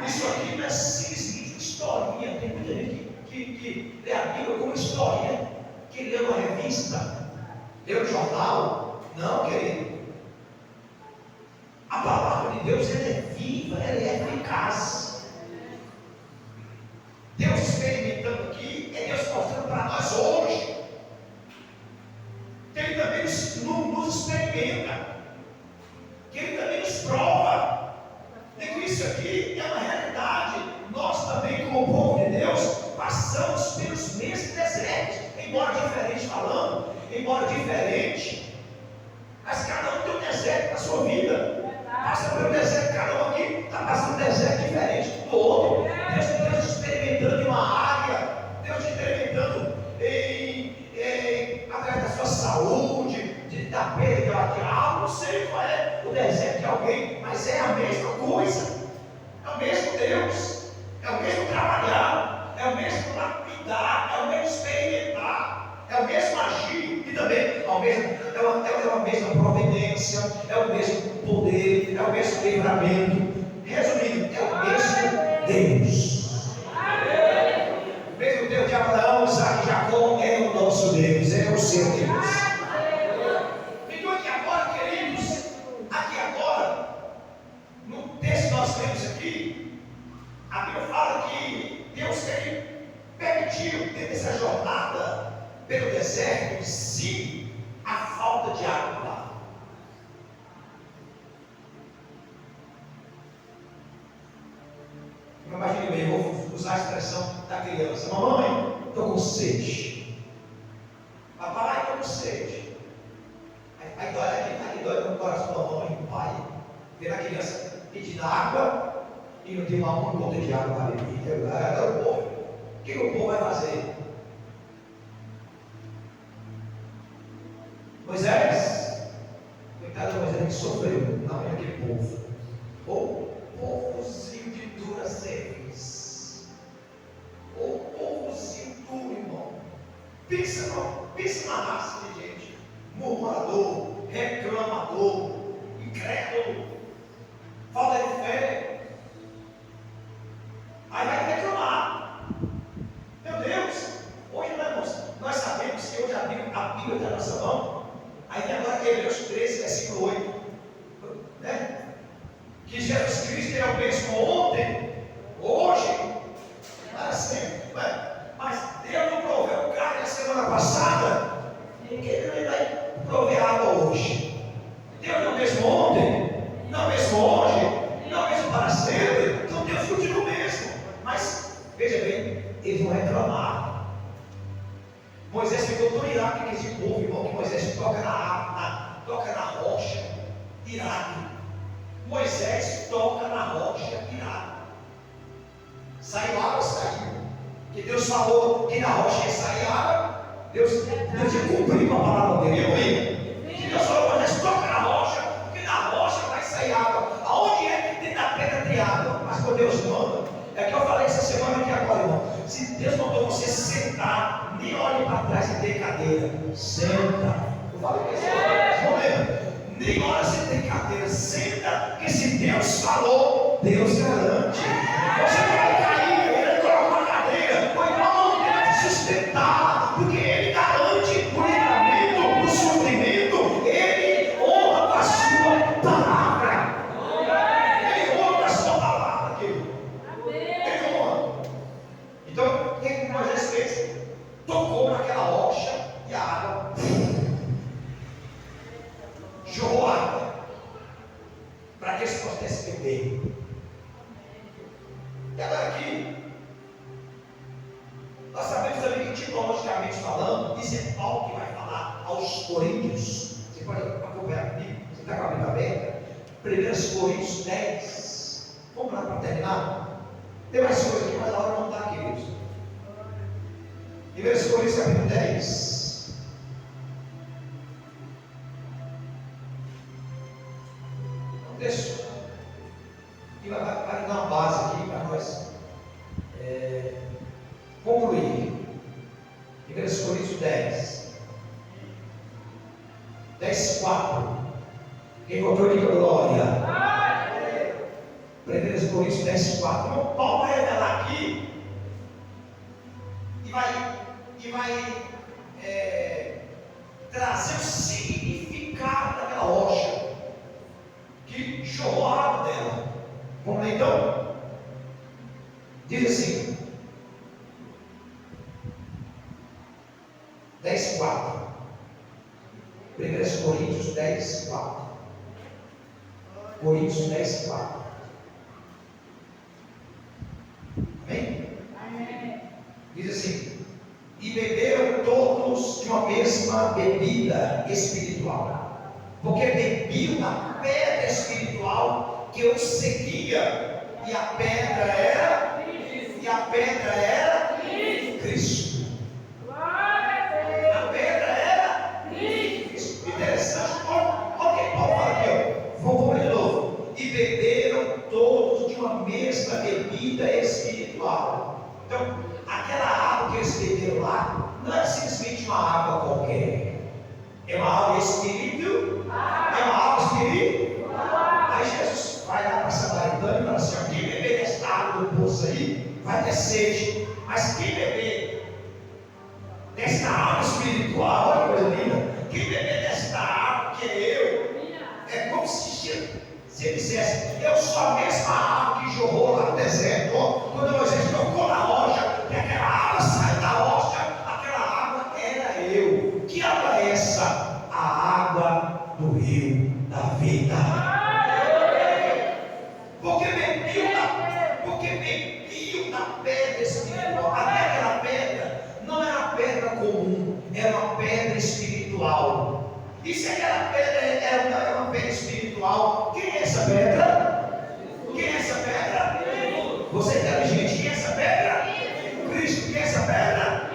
A: isso aqui não é simples historinha. Tem muita gente que lê a Bíblia como historinha, que lê uma revista, lê um jornal. Não, querido. A palavra de Deus ela é viva, ela é eficaz. Deus experimentando aqui passamos pelos mesmos desertos, embora diferente falando, embora diferente, mas cada um tem um deserto na sua vida. Passa pelo deserto, cada um aqui está passando um deserto diferente do outro. Deus experimentando em uma área, Deus experimentando através da sua saúde, da perda de algo, não sei qual é o deserto de alguém, mas é a mesma coisa, é o mesmo Deus, é o mesmo trabalhar, é o mesmo lapidar, é o mesmo experimentar, é o mesmo agir e também é a mesma providência, é o mesmo poder, é o mesmo livramento. Resumindo, é o mesmo Deus. O mesmo Deus de Abraão, Isaac e Jacó é o nosso Deus, é o seu Deus. Então aqui agora, no texto que nós lemos aqui, a Bíblia fala que Deus permitiu, dentro dessa jornada pelo deserto de si, a falta de água lá. Imagine bem, eu vou usar a expressão da criança: mamãe, estou com sede. Papai, estou com sede. Aí dói no coração da mamãe e do pai, ver a criança pedindo água e não tem uma gota de água para beber. O que o povo vai fazer? Moisés, coitado de Moisés, que sofreu na mão daquele povo. O povozinho de dura cerviz. O povozinho duro, irmão. Pensa na raça de gente: murmurador, reclamador, incrédulo, falta de fé. Aí vai reclamar. Meu Deus, hoje, nós sabemos que hoje a Bíblia está na nossa mão. Aí tem agora Hebreus 13, versículo 8, né? Que Jesus Cristo é o mesmo ontem, hoje, para sempre. Mas Deus não proveu carne na semana passada, e que Ele vai prover água hoje. Deus não é o mesmo ontem, não é o mesmo hoje, não é o mesmo para sempre. Então Deus continua o mesmo. Mas veja bem, eles vão reclamar. Moisés ficou tão irado com esse povo, irmão, que Moisés toca na rocha, irado. Moisés toca na rocha, irado. Saiu água, saiu. Que Deus falou que na rocha ia sair água. Deus ia cumprir com a palavra dele. Que Deus falou: Moisés, toca na rocha, que na rocha vai sair água. Aonde é que tem da pedra tem água? Mas quando Deus manda, é que eu falei essa semana aqui agora, irmão. Se Deus mandou você sentar, nem olhe para trás e tem cadeira. Senta. Eu falei que esse momento. Nem olha se tem cadeira. Senta, que se Deus falou, Deus garante. Você não vai cair, Ele coloca uma cadeira, ou então Ele vai te sustentar, porque Ele garante o livramento, o sofrimento. Ele honra com a sua palavra. Ele honra com a sua palavra, querido. Ele honra. Então, o que Moisés fez? Tocou naquela rocha e a água jorrou água para que eles pudessem beber. E agora aqui, nós sabemos também que, teologicamente falando, isso é Paulo que vai falar aos Coríntios. Você pode acompanhar comigo, você está com a Bíblia aberta. 1 Coríntios 10. Vamos lá para terminar. Tem mais coisa aqui, mas a hora não está, queridos. 1 Coríntios capítulo 10. Texto que vai dar uma base aqui para nós concluir. 1 Coríntios 10, 4. Quem encontrou aqui, glória. 1 Coríntios 10, 4. Então, Paulo vai revelar aqui e vai trazer o significado daquela rocha que jorrou a água dela. Vamos ler então? Diz assim: 10, 4. 1 Coríntios 10, 4. Coríntios 10, 4. Amém? Amém. Diz assim: e beberam todos de uma mesma bebida espiritual, porque bebiam da pedra espiritual que os seguia, e a pedra era Cristo. A pedra era Cristo. Interessante. Ok, Paulo fala aqui, ó. Vamos de novo. E beberam todos de uma mesma bebida espiritual. Então, aquela água que eles beberam lá não é simplesmente uma água qualquer. É uma água espiritual. É uma água espiritual. Aí Jesus vai lá para a Samaritana e fala assim: ó, quem beber desta água do poço aí vai ter sede. Mas quem beber desta água espiritual, olha que coisa linda, quem beber desta água que é eu, é como se ele dissesse: eu sou a mesma água que jorrou lá no deserto, quando Moisés tocou na rocha, e aquela água saiu da rocha, aquela água era eu. Que água é essa? A água do rio da vida. Porque bebiam da pedra espiritual. Aquela pedra não era uma pedra comum, era uma pedra espiritual. E se aquela pedra era uma pedra espiritual, quem é essa pedra? Quem é essa pedra? Você é inteligente, quem é essa pedra? Cristo. Quem é essa pedra?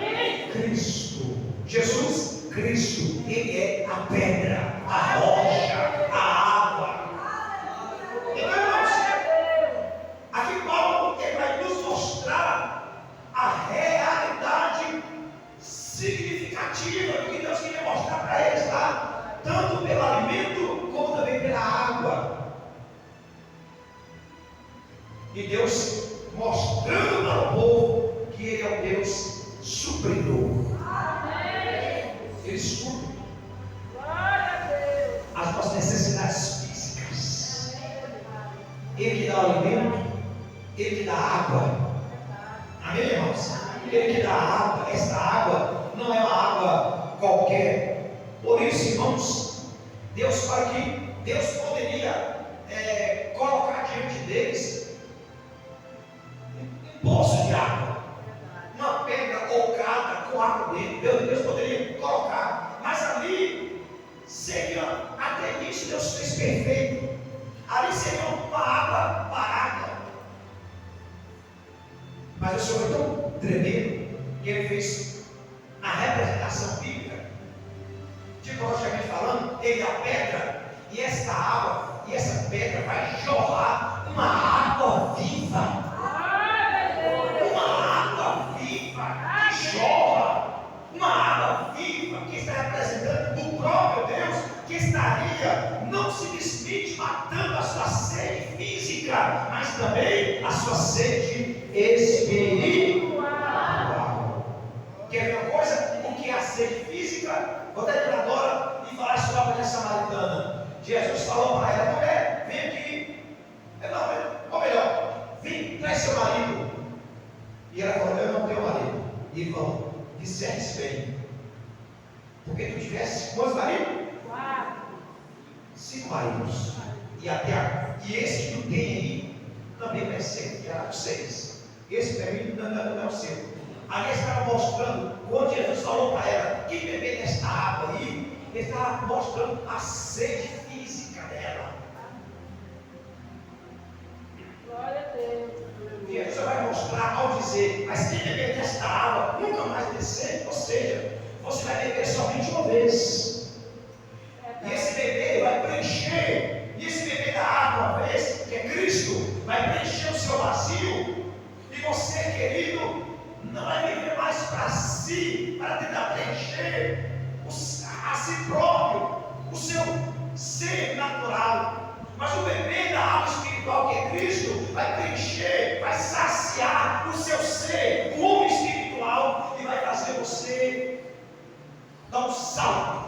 A: Cristo. Jesus Cristo, Ele é a pedra, a rocha, a água. Então, irmãos, aqui Paulo ele vai nos mostrar a realidade significativa do que Deus queria mostrar para eles lá, tanto pelo alimento como também pela água. E Deus mostrando para o povo que Ele é o Deus supridor. Ele supre as nossas necessidades físicas. Ele que dá o alimento, Ele que dá água. Amém, irmãos? Ele que dá água. Esta água não é uma água qualquer. Por isso, irmãos, Deus fala que Deus poderia colocar diante deles um poço de água, uma pedra ocada com água dentro. Deus poderia colocar, mas ali seria, até nisso Deus fez perfeito. Ali seria uma água parada. Mas o Senhor é tão tremendo que Ele fez na representação bíblica, tipologicamente falando, Ele é a pedra, e esta água, e essa pedra vai jorrar uma água viva. Uma água viva que jorra, uma água viva que está representando o próprio Deus, que estaria não simplesmente matando a sua sede física, mas também a sua sede espiritual. Quer ver uma coisa? O que é a sede física? Vou terminar agora e falar sobre a mulher samaritana. Jesus falou para ela: mulher, vem aqui. Ou melhor, vem, traz seu marido. E ela falou: eu não tenho marido. E ele falou: disseste bem, porque tu tivesse quantos maridos? 5 maridos. E esse que tu tem aí também vai ser criado 6. Esse também não é o seu. Ali estava mostrando, quando Jesus falou para ela que beber desta água aí, ele estava mostrando a sede física dela.
B: Glória a Deus.
A: Jesus vai mostrar ao dizer: mas quem beber desta água nunca mais descer. Ou seja, você vai beber somente uma vez. E esse beber vai preencher. E esse beber da água uma vez, que é Cristo, vai preencher o seu vazio. E você, querido, não vai viver mais para si, para tentar preencher a si próprio, o seu ser natural. Mas o beber da água espiritual, que é Cristo, vai preencher, vai saciar o seu ser, o homem espiritual, e vai fazer você dar um salto.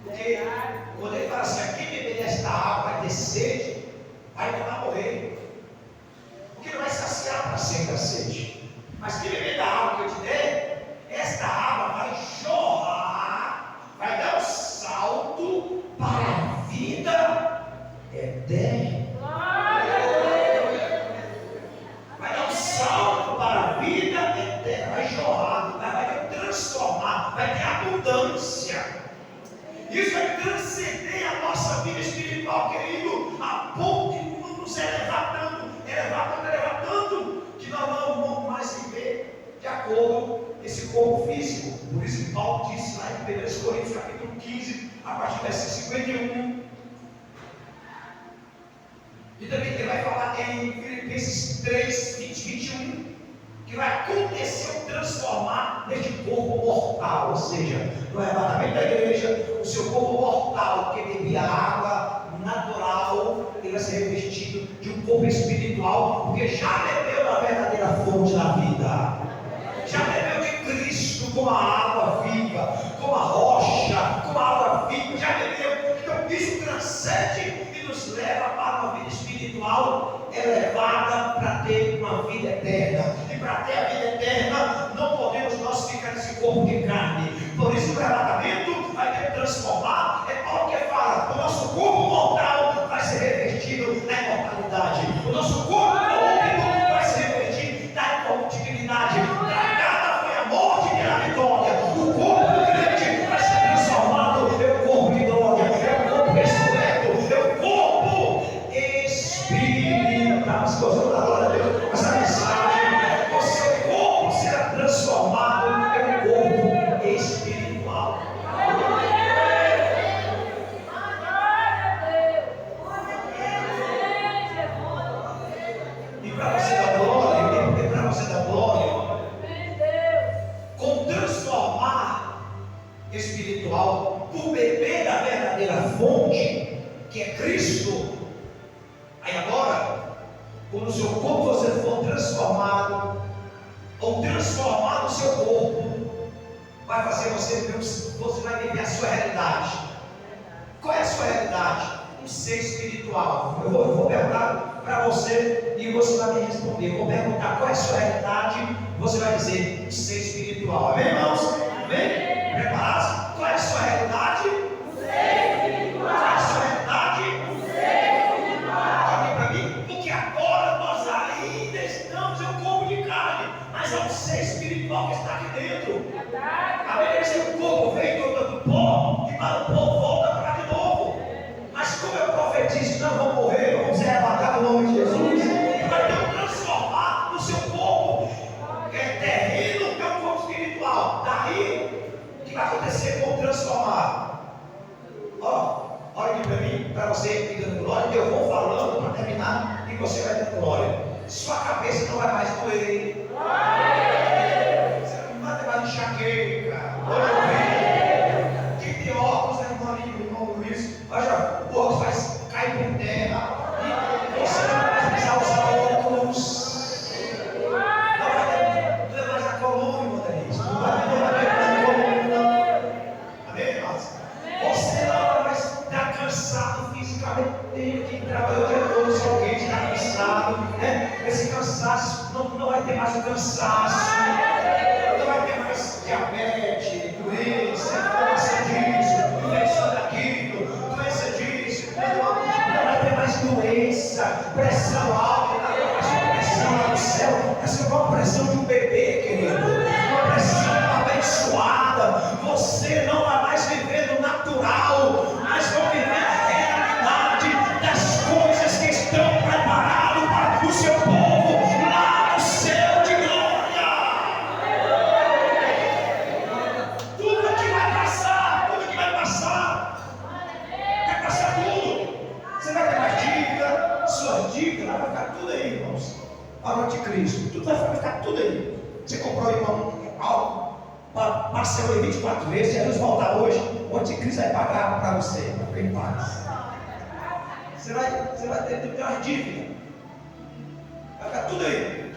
A: Porque quando ele fala assim: quem beber desta água vai ter sede, vai tentar morrer, porque não vai saciar para sempre a sede. Mas quem beber da água que eu te der, esta água vai jorrar, vai dar um salto para a vida eterna. Vai dar um salto para a vida eterna. abundância. Isso vai transcender a nossa vida espiritual, querido, a ponto de nos elevar tanto, que nós não vamos mais viver de acordo com esse corpo físico. Por isso que Paulo disse lá em 1 Coríntios capítulo 15, a partir do versículo 51. E também ele vai falar em Filipenses 3, 20, 21, que vai acontecer o transformar neste corpo mortal, ou seja, no arrebatamento da igreja, o seu corpo mortal, que bebia água natural, ele vai ser revestido de um corpo espiritual, porque já bebeu da verdadeira fonte da vida, já bebeu de Cristo como a água viva, como a rocha, como a água viva, já bebeu. Então isso transcende e nos leva para uma vida espiritual elevada para ter uma vida eterna. E para ter a vida eterna, não podemos nós ficar nesse corpo de carne. Por isso o arrebatamento vai ter que transformar. É Paulo que fala: o nosso corpo mortal vai ser revestido na imortalidade. O nosso corpo corrupto vai ser revestido na incorruptibilidade. Tragada foi a morte e a vitória. O corpo do crente vai ser transformado em corpo de glória, em corpo ressurreto, em corpo espiritual. Se você não glória a Deus, essa mensagem, o seu corpo será transformado em corpo espiritual. E para você dar glória, com transformar espiritual, por beber da verdadeira fonte, que é Cristo. Aí agora, quando o seu corpo você for transformado, ou transformar o seu corpo, vai fazer você vai viver a sua realidade. Qual é a sua realidade? Um ser espiritual. Eu vou perguntar para você e você vai me responder. Eu vou perguntar qual é a sua realidade, você vai dizer um ser espiritual. Amém, irmãos? Amém? Preparados? Qual é a sua realidade? Um ser espiritual. Qual é a sua realidade? Um ser espiritual. Olha para mim, porque agora nós ainda estamos em um corpo de carne, mas é um ser espiritual que está aqui dentro. A Bíblia diz que o corpo veio do pó e para o pó volta para de novo. Mas como eu profetizo, não vão morrer, vamos ser arrebatados no nome de Jesus. Vai ter um transformar no seu corpo, que é terreno, que é um corpo espiritual. Daí, o que vai acontecer com o transformar? Olha aqui para mim, para você ir dando glória, eu vou falando para terminar e você vai dando glória. Sua cabeça não vai mais doer. Você não vai ter mais enxaqueca. Quem tem óculos, né, irmão Luiz? Olha, o óculos vai cair por terra. E você não vai precisar usar óculos. Não vai ter mais a coluna, irmão Denise. Não vai ter mais a coluna. Amém, irmãos? Você não vai mais estar cansado fisicamente. Quem trabalhou o dia todo, se alguém está cansado, né? Esse cansaço não vai ter mais o cansaço. Não vai ter mais diabetes, doença, inflamação disso, doença daquilo, doença disso. Não vai ter mais doença, pressão alta, pressão lá no céu. Essa é igual a pressão de um bebê, querido. Uma pressão abençoada. Você não vai mais viver no natural, mas vai viver a realidade das coisas que estão preparadas para o seu povo lá no céu de glória. Tudo aqui vai passar, vai passar tudo. Você vai ter mais dívida, suas dívidas, vai ficar tudo aí, irmãos. Para o anticristo, tudo vai ficar tudo aí. Você comprou algo, parcelou em 24 vezes, Jesus voltar hoje, o anticristo vai pagar para você, para ficar em paz. Você vai ter uma dívida, vai ficar tudo aí.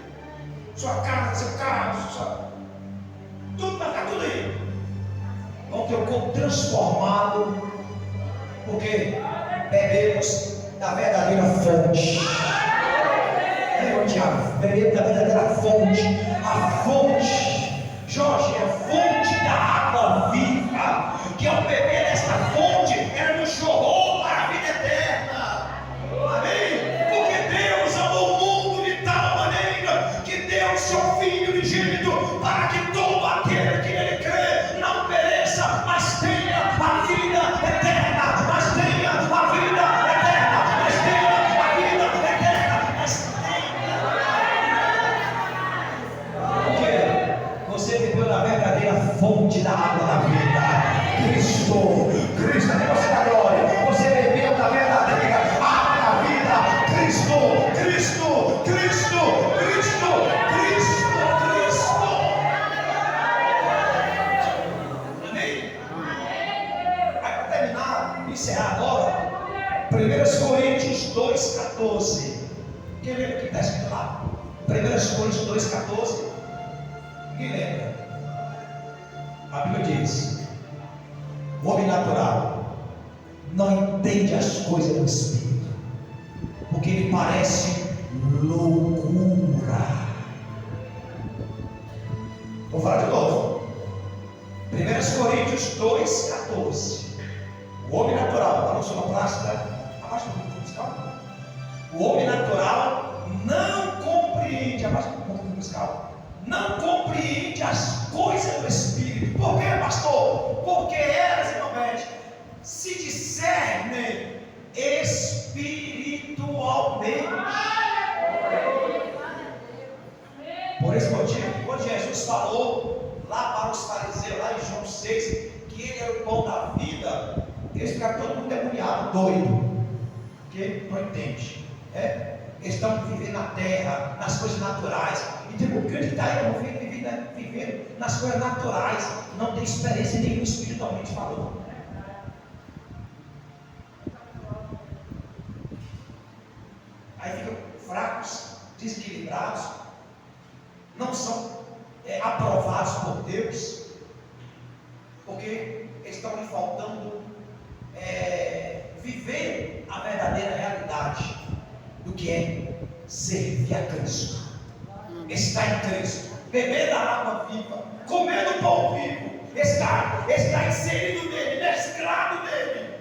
A: Sua casa, seu carro, tudo vai ficar tudo aí. Vão ter o corpo transformado, porque bebemos da verdadeira fonte. Bebemos da verdadeira fonte. A fonte, Jorge, é a fonte da água viva, que ao beber desta fonte, ela nos jorrou para a vida eterna. Amém? Porque Deus amou o mundo de tal maneira que deu seu Filho unigênito para que todo aquele que nele crê não pereça, bebeu da verdadeira fonte da água da vida. Cristo, é você da glória. Você bebeu da verdadeira água da vida. Cristo. Amém? Aí para terminar, encerrar agora, 1 Coríntios 2,14. Quem lembra o que está escrito lá? 1 Coríntios 2,14. Quem lembra? A Bíblia diz: o homem natural não entende as coisas do Espírito, porque ele parece loucura. Vou falar de novo. 1 Coríntios 2,14. O homem natural, falou sobre a plástica, abaixa um pouco musical. O homem natural não compreende, abaixa um pouco musical, não compreende as coisas do Espírito. Por quê, pastor? Porque elas, irmãos, se discernem espiritualmente. Por esse motivo, quando Jesus falou lá para os fariseus, lá em João 6, que ele era o pão da vida, eles ficaram todo mundo endemoniado, doido, porque não entende. Eles estão vivendo na terra, nas coisas naturais. E tem um grande que está aí, vivendo nas coisas naturais, não tem experiência nenhuma espiritualmente falando. Aí ficam fracos, desequilibrados, não são aprovados por Deus, porque estão lhe faltando viver a verdadeira realidade do que é servir a Cristo, estar em Cristo, beber da água viva, comer do pão vivo, estar inserido nele, mesclado nele.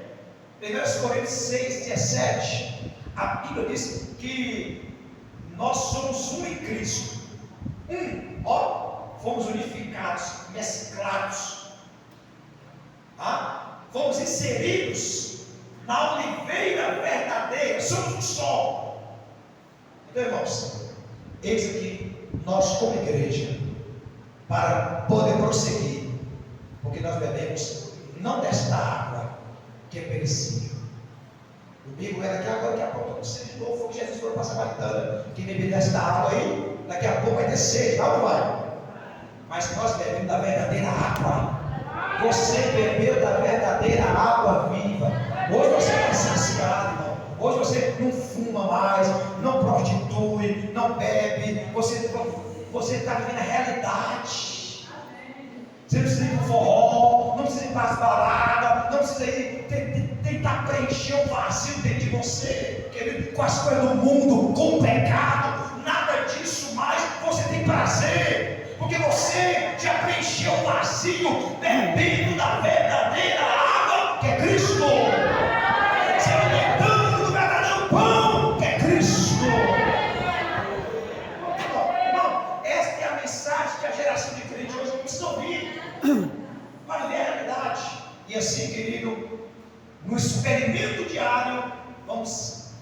A: 1 Coríntios 6,17, a Bíblia diz que nós somos um em Cristo. Fomos unificados, mesclados, fomos inseridos na oliveira verdadeira, somos um só. Então, irmãos, eis aqui nós como igreja, para poder prosseguir, porque nós bebemos não desta água que é perecível. Domingo é daqui agora, daqui a pouco você de novo, foi que Jesus foi para a Samaritana. Quem beber desta água aí, daqui a pouco vai ter sede, não vai? Mas nós bebemos da verdadeira água. Você bebeu da verdadeira água viva. Hoje você está saciado, irmão. Hoje você não fuma mais, não prostitui, não bebe. Você está vivendo a realidade. Você não precisa ir para o forró, não precisa ir para as baladas, não precisa ir tentar preencher o vazio dentro de você, querido, com as coisas do mundo, com o pecado. Nada disso mais. Você tem prazer, porque você já preencheu o vazio bebendo da verdadeira água que é Cristo, se alimentando do verdadeiro pão que é Cristo. Irmão, esta é a mensagem que a geração de crentes hoje precisa ouvir para ver a realidade. E assim, querido, no experimento diário, vamos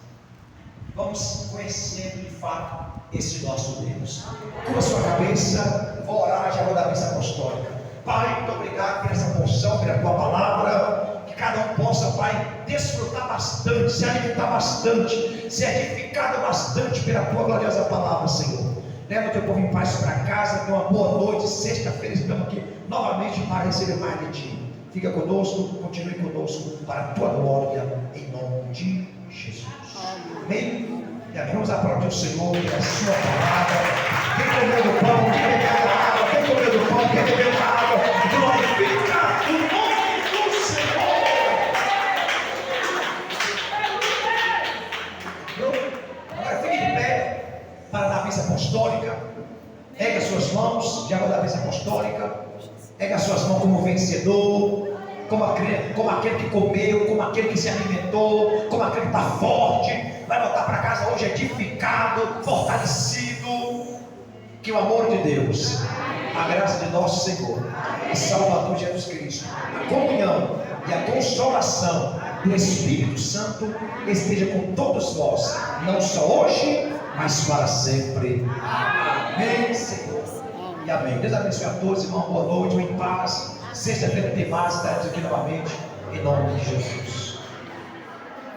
A: conhecendo de fato esse nosso Deus. Com a sua cabeça, vou orar, já vou dar a missa apostólica. Pai, muito obrigado por essa porção, pela tua palavra, que cada um possa, Pai, desfrutar bastante, se alimentar bastante, ser edificado bastante pela tua gloriosa palavra, Senhor. Leva o teu povo em paz para casa, tenha uma boa noite. Sexta-feira estamos aqui novamente para receber mais de ti. Fica conosco, continue conosco para a tua glória, em nome de Jesus. Amém? E amém. Vamos aplaudir o Senhor pela sua palavra. Quem comeu do pão, quem bebeu da água, quem comeu do pão, quem bebeu da água, glorifica o nome do Senhor. Agora fique de pé para dar a missa apostólica. Ergue as suas mãos, já vou dar a missa apostólica. Ergue as suas mãos como vencedor, como aquele que comeu, como aquele que se alimentou, como aquele que está forte, vai voltar para casa hoje edificado, fortalecido. Que o amor de Deus, a graça de nosso Senhor e Salvador Jesus Cristo, a comunhão e a consolação do Espírito Santo esteja com todos vós, não só hoje, mas para sempre. Amém, Senhor. e amém. Deus abençoe a todos, irmão. Boa noite, em paz. Sexta-feira tem mais, estaremos aqui novamente, em nome de Jesus.